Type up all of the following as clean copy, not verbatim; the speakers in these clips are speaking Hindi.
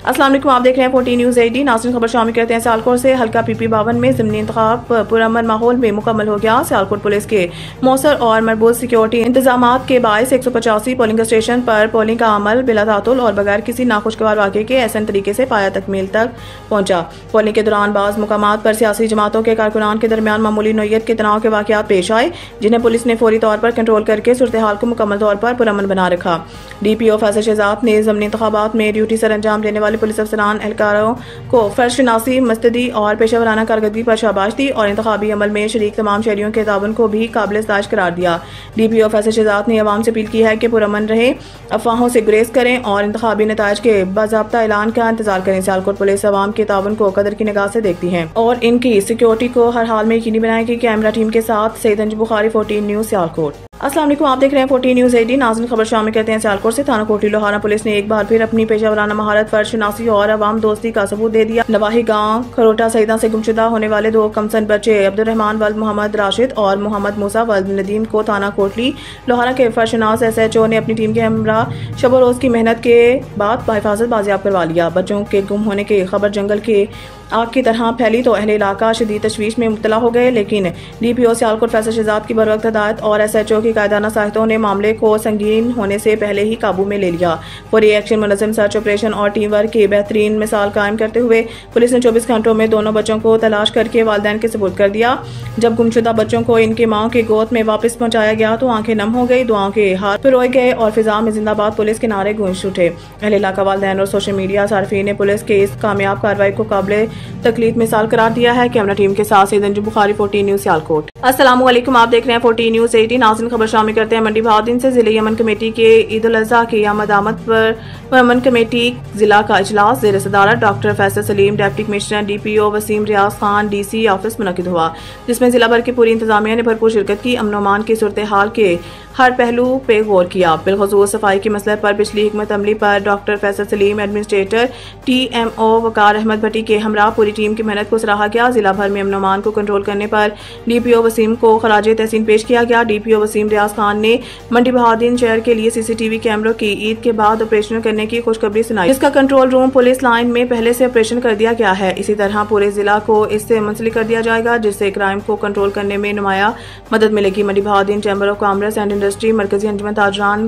अस्सलाम वालेकुम, आप देख रहे हैं 14 न्यूज़ 18। नाज़रीन, खबर शामिल करते हैं। सियालकोट से हल्का PP 52 में ज़िमनी इंतखाब पुरअमन माहौल में मुकम्मल हो गया। सियालकोट पुलिस के मौसर और मरबूत सिक्योरिटी इंतजामात के बायस 185 पोलिंग स्टेशन पर पोलिंग का अमल बिला तातुल और बगैर किसी नाखुशगवार वाक़े के एहसन तरीके से पाया तकमील तक पहुंचा। पोलिंग के दौरान बाज़ मुकामात पर सियासी जमातों के कारकुनान के दरमियान मामूली नौयत के तनाव के वाक़यात पेश आए, जिन्हें पुलिस ने फौरी तौर पर कंट्रोल करके सूरत हाल को मुकम्मल तौर पर पुरअमन बना रखा। DPO फैसल शहजाद ने ज़िमनी इंतखाबात में ड्यूटी सर अंजाम देने वाले पुलिस अफसरान एहलकारों को फर्शनासी, मस्तदी और पेशावराना कारकर्दगी पर शाबाश दी और इंतखाबी अमल में शरीक तमाम शहरियों के ताउन को भी काबिल इस्ताइश करार दिया। DPO फैसल शहजाद ने अवाम से अपील की है कि पुरअमन रहे, अफवाहों से गुरेज करें और इंतखाबी नताइज के बाज़ाब्ता ऐलान का इंतजार करें। सियालकोट पुलिस अवाम के ताउन को कदर की निगाह से देखती है और इनकी सिक्योरिटी को हर हाल में यकीनी बनाएगी। कैमरा टीम के साथ सईद अंजू बुखारी, 14 न्यूज़ सियालकोट। अस्सलाम वालेकुम, आप देख रहे हैं 14 न्यूज़ 18। नाज़रीन, खबर शामिल करते हैं। सियालकोट से थाना कोटली लोहारा पुलिस ने एक बार फिर अपनी पेशावराना महारत, फर्शनासी और अवाम दोस्ती का सबूत दे दिया। नवाही गांव खरोटा सईदा से गुमशुदा होने वाले दो कमसन बच्चे अब्दुर्रहमान वल्द मोहम्मद राशिद और मोहम्मद मूसा वल्द नदीम को थाना कोटली लोहारा के फर्शनास SHO ने अपनी टीम के हमरा शब रोज की मेहनत के बाद बाहिफाजत बाजियाब करवा लिया। बच्चों के गुम होने की खबर जंगल के आग की तरह फैली तो अहले इलाका शदीद तशवीश में मुब्तला हो गए, लेकिन DPO सियालकोट फैसल शहजाद की बरवक्त हदायत और SHO की कायदाना सहायतों ने मामले को संगीन होने से पहले ही काबू में ले लिया। फौरी एक्शन, मुनज़्ज़म सर्च ऑपरेशन और टीम वर्क की बेहतरीन मिसाल कायम करते हुए पुलिस ने 24 घंटों में दोनों बच्चों को तलाश करके वालिदैन के सुपुर्द कर दिया। जब गुमशुदा बच्चों को इनके माओ की गोद में वापस पहुंचाया गया तो आंखें नम हो गई, दुआओं के हाथ पिरोए गए और फिजा में जिंदाबाद पुलिस के नारे गूंज उठे। अहले इलाका, वालिदैन और सोशल मीडिया सार्फिन ने पुलिस के इस कामयाब कार्रवाई को काबिल तकलीफ मिसाल करार दिया है। कैमरा टीम के साथ सईद अंजू बुखारी, 14 न्यूज़ सियालकोट। अस्सलाम वालेकुम, आप देख रहे हैं 14 न्यूज़ 18। नाज़रीन, खबर शामिल करते हैं। मंडी बहाउद्दीन से जिले यमन कमेटी के ईद उल अज़हा की आमद पर यमन कमेटी जिला का इजलास ज़ेर सदारत doctor Faisal Saleem, deputy commissioner DPO Waseem Riaz Khan DC office मुनक़िद हुआ, जिसमें जिला भर की पूरी इंतजामिया ने भरपूर शिरकत की। अमन अमान की सूरत हाल के हर पहलू पे गौर किया। बिलखुसूस सफाई के मसले पर पिछली हिकमत अमली पर doctor Faisal Salim, administrator TMO वकार अहमद भट्टी के हमरा पूरी टीम की मेहनत को सराहा गया। जिला भर में अमन अमान को कंट्रोल करने पर DPO वसीम को खराजे तहसीन पेश किया गया। DPO वसीम रियाज खान ने मंडी बहाउद्दीन शहर के लिए CCTV कैमरों की ईद के बाद ऑपरेशन करने की खुशखबरी सुनाई, जिसका कंट्रोल रूम पुलिस लाइन में पहले से ऑपरेशन कर दिया गया है। इसी तरह पूरे जिला को इससे मुंसलिक कर दिया जाएगा, जिससे क्राइम को कंट्रोल करने में नुमाया मदद मिलेगी। Mandi Bahauddin chamber of commerce and industry, मरकजी अंजुमन ताजरान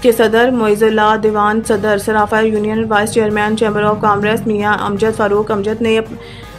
के सदर मोइजुल्लाह, दीवान सदर सराफा union, vice chairman chamber of commerce Mian Amjad Farooq Amjad ने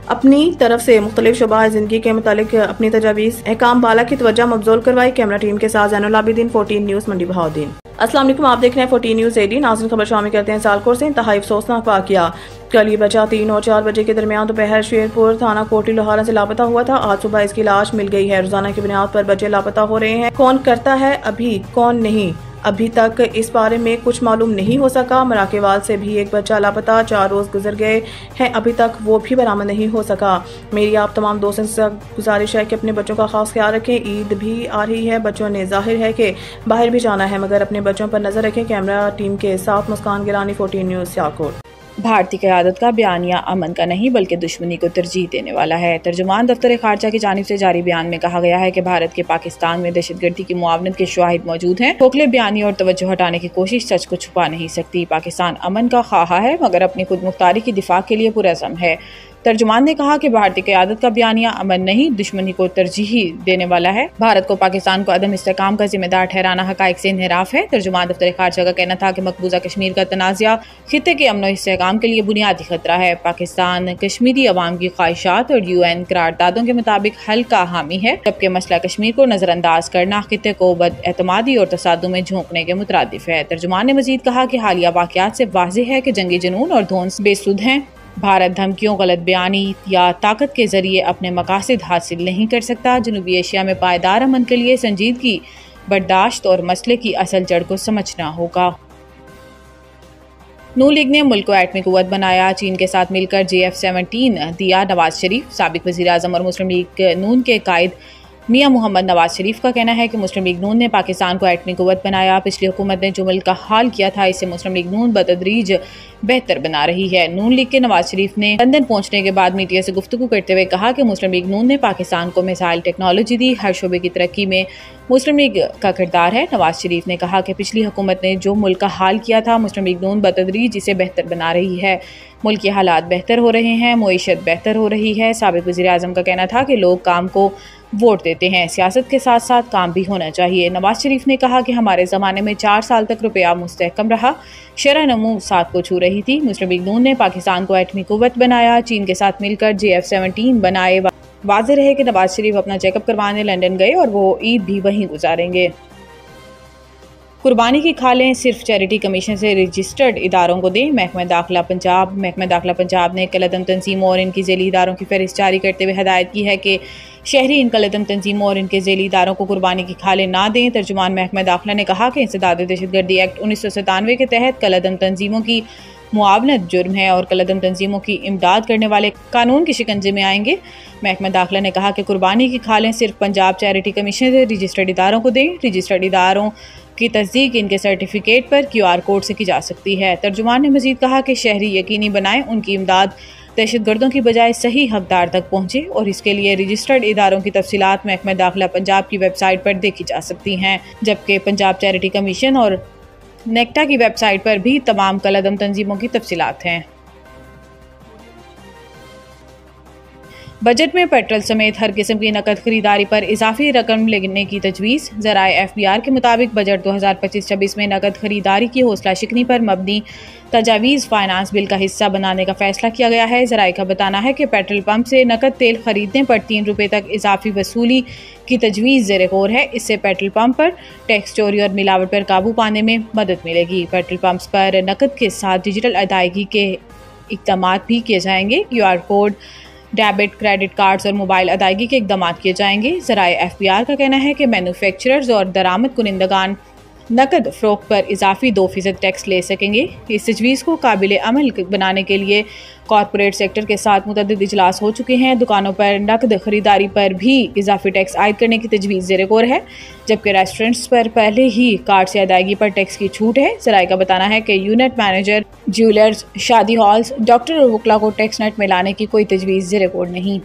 अपनी तरफ से मुख्तलिफ शुबा जिंदगी के मुतालिक अपनी तजावीज़ अहकाम बाला की तवज्जो मबजूल करवाई। कैमरा टीम के साथ ज़ैनुल आबिदीन, 14 न्यूज़ मंडी बहाउद्दीन। अस्सलाम वालेकुम, आप देख रहे हैं 14 न्यूज़ 18। नाज़रीन, खबर शामिल करते हैं। सियालकोट से इंतहाई अफसोसनाक वाक़या। कल ये बच्चा 3 और 4 बजे के दरमियान दोपहर शेरपुर थाना कोटली लोहारा से लापता हुआ था। आज सुबह इसकी लाश मिल गई है। रोजाना की बुनियाद पर बच्चे लापता हो रहे हैं। कौन करता है अभी, कौन नहीं, अभी तक इस बारे में कुछ मालूम नहीं हो सका। मराकेवाल से भी एक बच्चा लापता, 4 रोज गुजर गए हैं, अभी तक वो भी बरामद नहीं हो सका। मेरी आप तमाम दोस्तों से गुजारिश है कि अपने बच्चों का खास ख्याल रखें। ईद भी आ रही है, बच्चों ने जाहिर है कि बाहर भी जाना है, मगर अपने बच्चों पर नजर रखें। कैमरा टीम के साथ मुस्कान गिलानी, 14 न्यूज़ सियालकोट। भारतीय क़यादत का बयानिया अमन का नहीं बल्कि दुश्मनी को तरजीह देने वाला है। तर्जुमान दफ्तर खारजा की जानिब से जारी बयान में कहा गया है कि भारत के पाकिस्तान में दहशतगर्दी की मुआवनत के शवाहिद मौजूद हैं। खोखले बयानी और तवज्जो हटाने की कोशिश सच को छुपा नहीं सकती। पाकिस्तान अमन का ख्वाह है, मगर अपनी खुद मुख्तारी की दिफा के लिए पुरअज़्म है। तर्जुमान ने कहा कि भारतीय क़यादत का बयानिया अमन नहीं, दुश्मनी को तरजीह देने वाला है। भारत को पाकिस्तान को अदम इस्तेहकाम का जिम्मेदार ठहराना हक़ाइक़ से इन्हिराफ है। तर्जुमान दफ्तर खारजा का कहना था कि मकबूजा कश्मीर का तनाज़ा खित्ते के अमन और इस्तेहकाम के लिए बुनियादी खतरा है। पाकिस्तान कश्मीरी अवाम की ख्वाहिशात और UN करारदादों के मुताबिक हल का हामी है, जबकि मसला कश्मीर को नजरअंदाज करना खित्ते को बदएतमादी और तसादुम में झोंकने के मुतरादिफ है। तर्जुमान ने मजीद कहा कि हालिया वाक़यात से वाज़ेह है कि जंगी जुनून और धौंस बेसुध हैं। भारत धमकियों, गलत बयानी या ताकत के जरिए अपने मकासद हासिल नहीं कर सकता। जनूबी एशिया में पायदार अमन के लिए संजीदगी, बर्दाश्त और मसले की असल जड़ को समझना होगा। नून लीग ने मुल्क को एटमी कुव्वत बनाया। चीन के साथ मिलकर JF-17 दिया नवाज शरीफ। साबिक वज़ीर आज़म और मुस्लिम लीग नून के कायद मियां मोहम्मद नवाज शरीफ का कहना है कि मुस्लिम लीग नून ने पाकिस्तान को एटमी कुव्वत बनाया। पिछली हुकूमत ने जो मुल्क का हाल किया था, इसे मुस्लिम लीग नून बतदरीज बेहतर बना रही है। नून लीग के नवाज शरीफ ने लंदन पहुंचने के बाद मीडिया से गुफ्तगू करते हुए कहा कि मुस्लिम लीग नून ने पाकिस्तान को मिसाइल टेक्नोलॉजी दी, हर शोबे की तरक्की में मुस्लिम लीग का किरदार है। नवाज शरीफ ने कहा कि पिछली हुकूमत ने जो मुल्क का हाल किया था, मुस्लिम लीग नून बतदरीज इसे बेहतर बना रही है। मुल्क के हालात बेहतर हो रहे हैं, मईशत बेहतर हो रही है। साबिक वज़ीर आज़म का कहना था कि लोग काम को वोट देते हैं, सियासत के साथ साथ काम भी होना चाहिए। नवाज शरीफ ने कहा कि हमारे ज़माने में 4 साल तक रुपया मुस्तहकम रहा, शरह नमू 7 को छू रही थी। मुस्लिम लीग नून ने पाकिस्तान को एटमी कुव्वत बनाया, चीन के साथ मिलकर JF-17 बनाए। वाज़ेह रहे कि नवाज शरीफ अपना चेकअप करवाने लंदन गए और वो ईद भी वहीं गुजारेंगे। कुर्बानी की खालें सिर्फ चैरिटी कमीशन से रजिस्टर्ड इदारों को दें। महकमा दाखिला पंजाब ने कलअदम तंजीमों और इनकी ज़ेली इदारों की फहरिस्त जारी करते हुए हदायत की है कि शहरी इन कलअदम तंजीमों और इनके ज़ेली इदारों को कुर्बानी की खालें ना दें। तर्जुमान महकमा दाखिला ने कहा कि इंसदाद दहशतगर्दी एक्ट 1997 के तहत कलअदम तंजीमों की मुआवनत जुर्म है और कलअदम तंजीमों की इमदाद करने वाले कानून के शिकंजे में आएंगे। महकमा दाखिला ने कहा कि कुर्बानी की खालें सिर्फ पंजाब चैरिटी कमीशन से रजिस्टर्ड इदारों को दें। रजिस्टर्ड इदारों की तस्दीक इनके सर्टिफिकेट पर QR कोड से की जा सकती है। तर्जुमान ने मजीद कहा कि शहरी यकीनी बनाएं उनकी इमदाद दहशतगर्दों की बजाय सही हकदार तक पहुँचे और इसके लिए रजिस्टर्ड इदारों की तफसीलात महकमा दाखिला पंजाब की वेबसाइट पर देखी जा सकती हैं, जबकि पंजाब चैरिटी कमीशन और नेक्टा की वेबसाइट पर भी तमाम कलअदम तंजीमों की तफसीलात हैं। बजट में पेट्रोल समेत हर किस्म की नकद खरीदारी पर इजाफी रकम लेने की तजवीज़। ज़राए FBR के मुताबिक बजट 2025-26 में नकद खरीदारी की हौसला शिकनी पर मबनी तजावीज़ फाइनेंस बिल का हिस्सा बनाने का फैसला किया गया है। ज़राए का बताना है कि पेट्रोल पंप से नकद तेल खरीदने पर 3 रुपये तक इजाफी वसूली की तजवीज़ ज़ेरे गौर है। इससे पेट्रोल पंप पर टैक्स चोरी और मिलावट पर काबू पाने में मदद मिलेगी। पेट्रोल पंप पर नकद के साथ डिजिटल अदायगी के इक़दाम भी किए जाएंगे। QR code, debit, credit cards और मोबाइल अदायगी के इक़दाम किए जाएंगे। ज़राए FBR का कहना है कि मैन्युफैक्चरर्स और दरामद कुनिंदगान नकद फ़रोख्त पर इजाफी 2% टैक्स ले सकेंगे। इस तजवीज़ को काबिल अमल बनाने के लिए कॉरपोरेट सेक्टर के साथ मुतअद्दिद इजलास हो चुके हैं। दुकानों पर नकद खरीदारी पर भी इजाफी टैक्स आयद करने की तजवीज़ ज़ेरे गौर है, जबकि रेस्टोरेंट्स पर पहले ही कार्ड से अदायगी पर टैक्स की छूट है। ज़राए का बताना है कि यूनिट मैनेजर, ज्वेलर्स, शादी हॉल्स, डॉक्टर और वकला को टैक्स नेट में लाने की कोई तजवीज़ ज़ेरे गौर नहीं।